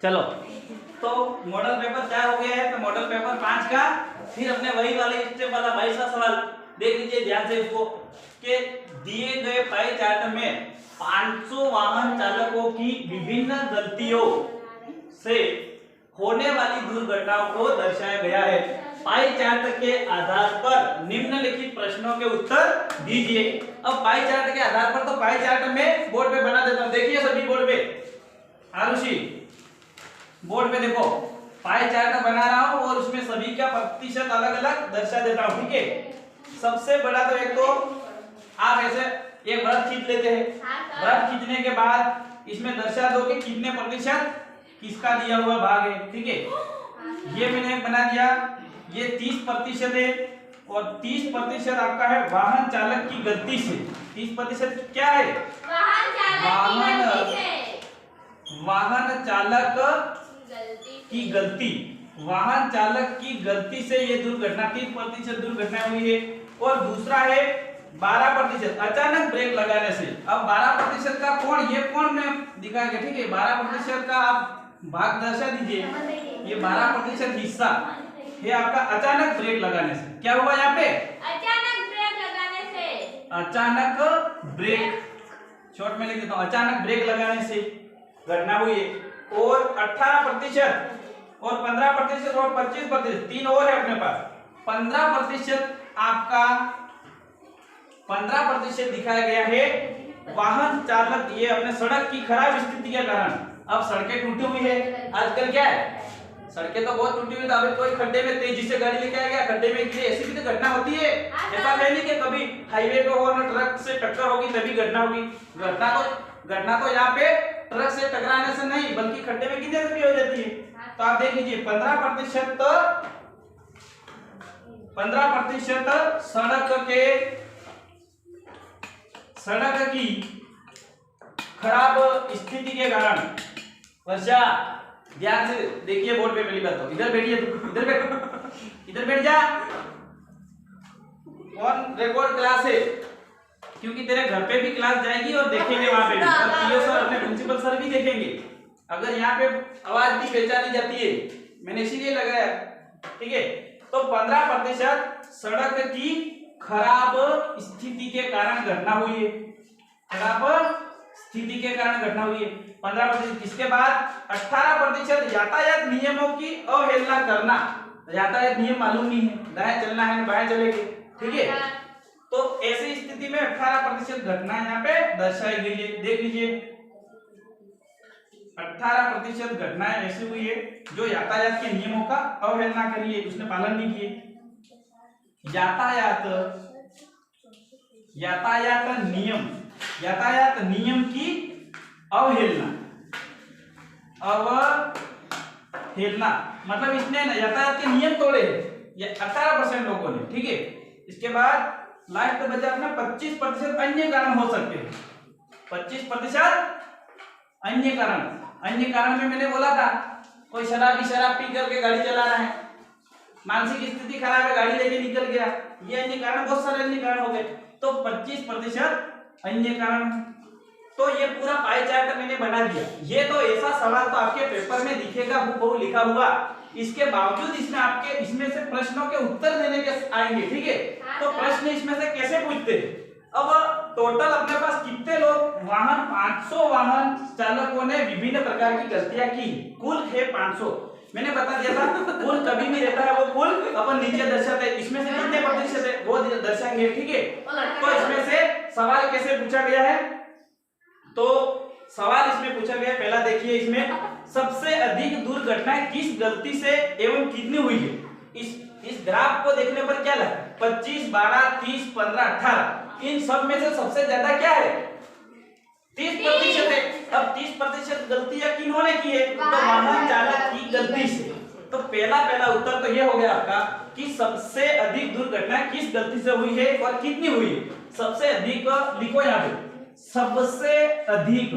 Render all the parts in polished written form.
चलो, तो model paper 4 हो गया है, तो मॉडल पेपर 5 का फिर अपने वही वाले स्टेप वाला 22वां सवाल देख लीजिए ध्यान से इसको कि दिए गए पाई चार्ट में 500 वाहन चालकों की विभिन्न गलतियों से होने वाली दुर्घटनाओं को दर्शाया गया है। पाई चार्ट के आधार पर निम्नलिखित प्रश्नों के उत्तर दीजिए। अब पाई चार्ट के आधार पर, तो पाई चार्ट में बोर्ड पे बना देता हूं, देखिए सभी बोर्ड पे, आरुषि बोर्ड पे देखो पाई चार्ट बना रहा हूं और उसमें सभी का प्रतिशत अलग अलग दर्शा देता हूं। ठीक है, सबसे बड़ा तो एक तो आप ऐसे एक वृत्त खींच लेते हैं, वृत्त खींचने के बाद इसमें दर्शा दो कि कितने प्रतिशत किसका दिया हुआ भाग है। ठीक है, ये मैंने बना दिया, ये 30% है और 30% आपका है वाहन चालक की गलती से। 30% क्या है? वाहन चालक की गलती, वाहन चालक की गलती से ये दुर्घटना 30% दुर्घटना हुई है। और दूसरा है 12% अचानक ब्रेक लगाने से। अब 12% का कोण, ये कोण में दिखाएंगे। ठीक है, 12% का आप भाग दर्शा दीजिए। ये 12% हिस्सा है आपका अचानक ब्रेक लगाने से। क्या हुआ यहाँ पे? अचानक ब्रेक लगाने से। अचानक ब्रेक, शॉर्ट में लिख देता हूं, अचानक ब्रेक लगाने से घटना हुई है। और 18% और 15% और 25%, 3 और है अपने पास। 15% आपका 15% दिखाया गया है वाहन चालक, ये अपने सड़क की खराब स्थिति के कारण। अब सड़कें टूटी हुई है आजकल, क्या है सड़कें तो बहुत टूटी हुई है। अभी कोई खड्डे में तेजी से गाड़ी लेके आ गया, खड्डे में गिरे, ऐसी भी तो घटना होती है। ऐसा नहीं कि कभी हाईवे पे हो ना ट्रक से टक्कर होगी तभी घटना होगी। घटना तो यहाँ पे ट्रक से टकराने से नहीं बल्कि खड्डे में गिरने से भी हो जाती है। तो आप देख लीजिए 15% सड़क की खराब स्थिति के कारण। वर्षा ध्यान से देखिए बोर्ड पे, पहली बात तो इधर बैठिए, इधर बैठ, इधर बैठ जा। ऑन रिकॉर्ड क्लास है, क्योंकि तेरे घर पे भी क्लास जाएगी और देखेंगे वहां पे भी, और पीओ सर अपने प्रिंसिपल सर भी देखेंगे। अगर यहाँ पे आवाज भी पहचानी जाती है, मैंने इसीलिए लगाया। ठीक है, तो 15% सड़क की खराब स्थिति के कारण घटना हुई है। खराब स्थिति के कारण घटना हुई है 15%। इसके बाद 18% यातायात नियमों की अवहेलना करना। यातायात नियम मालूम नहीं है, दाएं चलना है बाएं चलेंगे। ठीक है, तो ऐसी स्थिति में 18% घटना यहाँ पे दर्शाई गई है। देख लीजिए 18% घटनाएं ऐसी हुई है जो यातायात के नियमों का अवहेलना करी है, उसने पालन नहीं किए। यातायात नियम की अवहेलना मतलब इसने ना यातायात के नियम तोड़े हैं, ये 18% लोगों ने। ठीक है, इसके बाद लास्ट बचा अपना 25% अन्य कारण हो सकते हैं। 25% अन्य कारण में मैंने बोला था कोई शराब पी करके गाड़ी चला रहा है, मानसिक स्थिति खराब है, गाड़ी लेके निकल गया, ये अन्य कारण, बहुत सारे अन्य कारण हो गए। तो 25% अन्य कारण। तो ये पूरा पाई चार्ट मैंने बना दिया। ये तो ऐसा सवाल तो आपके पेपर में दिखेगा हूबहू लिखा हुआ, इसके बावजूद इसमें से प्रश्नों के उत्तर देने के आएंगे। ठीक है, तो प्रश्न इसमें से कैसे पूछते हैं? अब टोटल अपने पास कितने लोग 500 वाहन चालकों ने विभिन्न प्रकार की गलतियां की, कुल है 500। मैंने बता दिया था कुल कभी भी रहता है, वो कुल अपन नीचे दर्शाते हैं, इसमें से कितने प्रतिशत है वो दर्शाएंगे। ठीक है, तो इसमें से सवाल कैसे पूछा गया है, तो सवाल इसमें पूछा गया, पहला देखिए इसमें सबसे अधिक दुर्घटनाएं किस गलती से एवं कितनी हुई है। इस ग्राफ को देखने पर क्या लगा, 25, 12, 30, 15, 18, इन सब में से सबसे ज्यादा क्या है? 30% है। अब 30% गलतियां किन्होंने की है? तो वाहन चालक की गलती से। तो पहला उत्तर तो ये हो गया आपका कि सबसे अधिक दुर्घटनाएं किस गलती से हुई है और कितनी हुई है। सबसे अधिक लिखो यहाँ पे, सबसे अधिक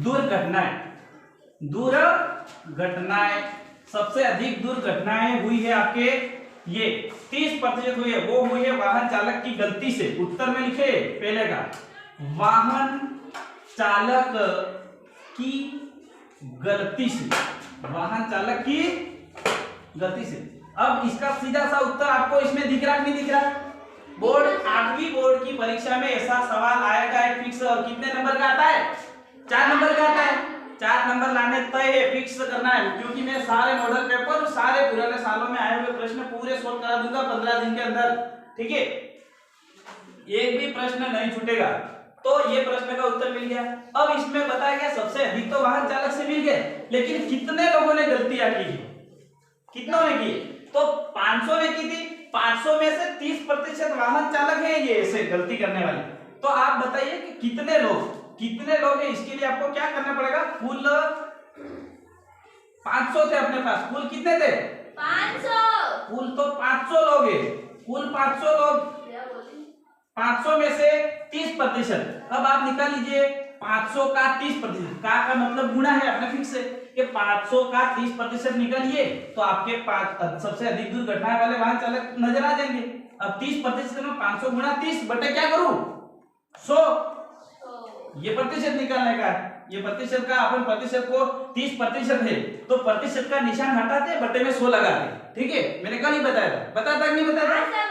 दुर्घटनाएं सबसे अधिक दुर्घटनाएं हुई है आपके, ये 30% हुई है, वो हुई है वाहन चालक की गलती से। उत्तर में लिखे पहले का वाहन चालक की गलती से, वाहन चालक की गलती से। अब इसका सीधा सा उत्तर आपको इसमें दिख रहा कि नहीं दिख रहा? बोर्ड 8वीं बोर्ड की परीक्षा में ऐसा सवाल आएगा एक फिक्स, और कितने नंबर का आता है? 4 नंबर का आता है। 4 नंबर लाने तय है, फिक्स करना है, क्योंकि मैं सारे मॉडल पेपर सारे पुराने सालों में आए हुए प्रश्न पूरे सोल्व करा दूंगा 15 दिन के अंदर, ठीक है? एक भी प्रश्न नहीं छूटेगा। तो ये प्रश्न का उत्तर मिल गया। अब इसमें बताया गया सबसे अधिक तो वाहन चालक से मिल गए, लेकिन कितने लोगों ने गलतियां की? कितनों ने की? तो 500 ने की थी। 500 में से 30% वाहन चालक है ये ऐसे गलती करने वाले। तो आप बताइए कि कितने लोग हैं? इसके लिए आपको क्या करना पड़ेगा? कुल 500 थे अपने पास। कुल कितने थे? 500। कुल तो 500 लोग हैं। कुल 500 लोग, 500 में से 30%। अब आप निकाल लीजिए 500 का 30%। का मतलब गुणा है, अपने फिक्स है कि 500 का 30% निकालिए तो आपके पास सबसे अधिक दुर्घटनाएं वाले वाहन चालक नजर आ जाएंगे। अब 30% में 500 गुणा 30 बटे क्या करूं? 100। ये प्रतिशत निकालने का है। ये प्रतिशत का, अपन प्रतिशत को 30% है तो प्रतिशत का निशान हटाते बटे में 100 लगाते, ठीक है? मैंने कल ही बताया था, बताया था कि नहीं बताया था?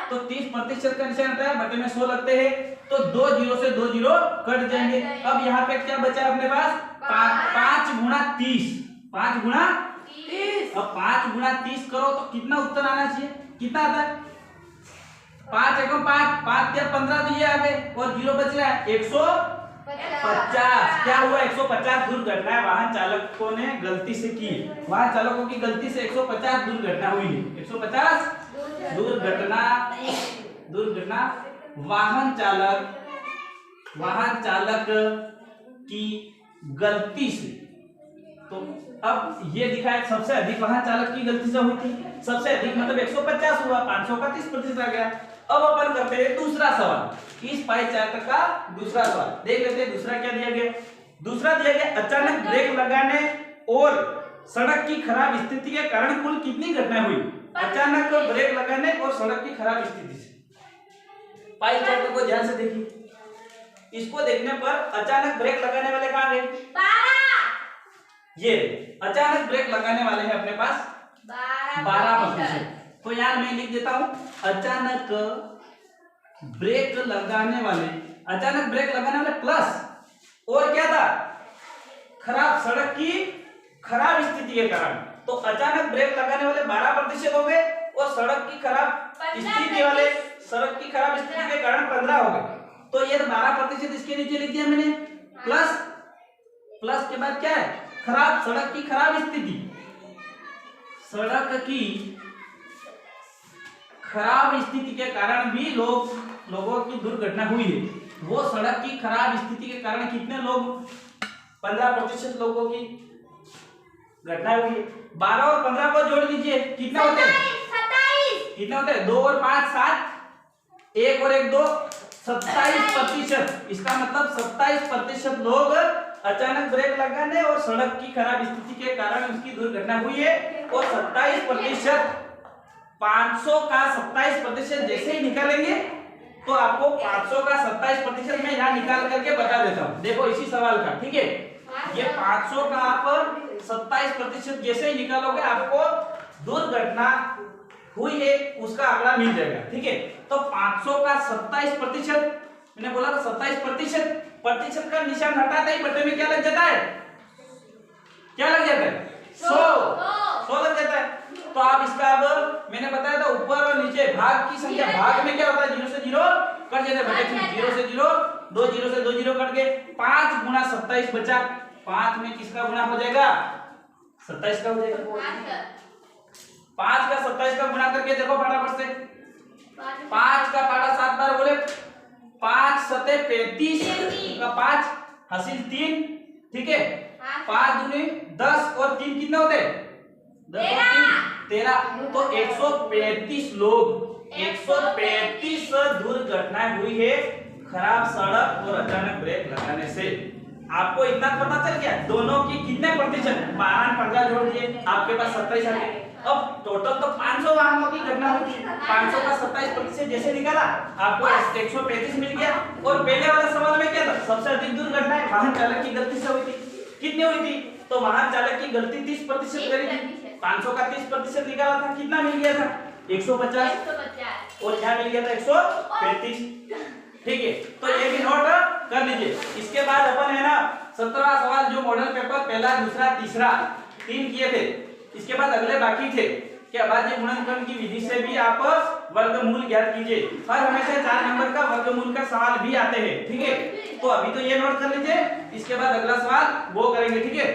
तो 30% का निशान हटाया, बटे में 100 लगते हैं, तो 2 जीरो से 2 जीरो कट जाएंगे। अब यहाँ पे क्या बचा अपने पास? 5 गुणा 30। 5 गुणा 30। अब 5 गुणा 30 करो तो कितना उत्तर आना चाहिए? कितना आता है? 5 एकम 5, 5 या 15 दिए आगे, और जीरो बच रहा है 150। क्या हुआ? 150 दुर्घटनाएं वाहन चालकों ने गलती से की। वाहन चालकों की गलती से 150 दुर्घटना हुई है। 150 दुर्घटना वाहन चालक की गलती से। तो अब ये दिखाया सबसे अधिक वाहन चालक की गलती से हुई थी। सबसे अधिक मतलब 150 हुआ, 500 का 30% आ गया। अब अपन करते हैं दूसरा सवाल। इस पाई चार्ट का दूसरा सवाल देख लेते हैं। दूसरा क्या दिया गया? दूसरा दिया गया अचानक ब्रेक लगाने और सड़क की खराब स्थिति के कारण कुल कितनी घटनाएं हुई? अचानक ब्रेक लगाने और सड़क की खराब स्थिति से। पाई चार्ट को ध्यान से देखिए। इसको देखने पर अचानक ब्रेक लगाने वाले कहां गए? 12। ये अचानक ब्रेक लगाने वाले हैं अपने पास 12%। तो यार मैं लिख देता हूं अचानक ब्रेक लगाने वाले प्लस और क्या था? खराब सड़क की खराब स्थिति के कारण। तो अचानक ब्रेक लगाने वाले 12% हो गए और सड़क की खराब स्थिति के कारण 15 हो गए। तो ये 12% इसके नीचे लिख दिया मैंने, प्लस के बाद क्या है? खराब सड़क की खराब स्थिति। सड़क की खराब स्थिति के कारण भी लोगों की दुर्घटना हुई है। वो सड़क की खराब स्थिति के कारण कितने लोग? 15% लोगों की घटना हुई है। 12 और 15 को जोड़ लीजिए, कितना होते हैं? 27। कितना होते हैं? 2 और 5 7, 1 और 1 2, 27%। इसका मतलब 27% लोग अचानक ब्रेक लगाने और सड़क की खराब स्थिति के कारण उसकी दुर्घटना हुई है। और 27%, 500 का 27% जैसे ही निकालेंगे तो आपको 500 का 27% मैं यहाँ निकाल करके बता देता हूँ। देखो इसी सवाल का, ठीक है? ये 500 का आप 27% जैसे ही निकालोगे आपको दुर्घटना हुई है उसका आंकड़ा मिल जाएगा, ठीक है? तो 500 का 27%, मैंने बोला था 27%, का निशान हटाते ही बटे में क्या लग जाता है? क्या लग जाता है? 100 लग जाता है। तो आप इसका अब मैंने बताया था ऊपर और नीचे भाग की संख्या, भाग में क्या होता है? 0 से 0 कट जाता है, बटे 0 से 0, 2 0 से 2 0 कट गए। 5 गुणा 27 बचा। 5 में किसका गुणा हो जाएगा? 27 का हो जाएगा। 5 का 27 का गुणा करके देखो फटाफट से। 5 का पारा 7 बार बोले, 5 सते 35 का 5 हासिल 3, ठीक है? 5 दूनी 10 और 3 कितने होते हैं? 10 और 3 13। तो 135 लोग, 135 दुर्घटनाएं हुई है खराब सड़क और अचानक ब्रेक लगाने से। आपको इतना पता चल गया दोनों की कितने प्रतिशत? 12 15 जोड़ दिए आपके पास 27 आ गए। अब टोटल तो 500 वाहनों की घटना हुई थी। 500 का 27% जैसे निकाला आपको 135 मिल गया। और पहले वाला सवाल में क्या था, सबसे अधिक दुर्घटनाएं वाहन चालक की गलती से हुई थी। कितनी हुई थी, तो वाहन चालक की गलती 30% करी थी। 500 का 30% निकाला था, कितना मिल गया था 150, और यहाँ मिल गया था 135। ठीक है, तो ये भी नोट कर लीजिए। इसके बाद अपन है ना 17वां सवाल जो मॉडल पेपर पहला दूसरा तीसरा 3 किए थे, इसके बाद अगले बाकी थे कि अभाज्य गुणनफल की विधि से भी आप वर्गमूल ज्ञात कीजिए। और हमेशा 4 नंबर का वर्गमूल का सवाल भी आते हैं। ठीक है, तो अभी तो ये नोट कर लीजिए, इसके बाद अगला सवाल वो करेंगे। ठीक है।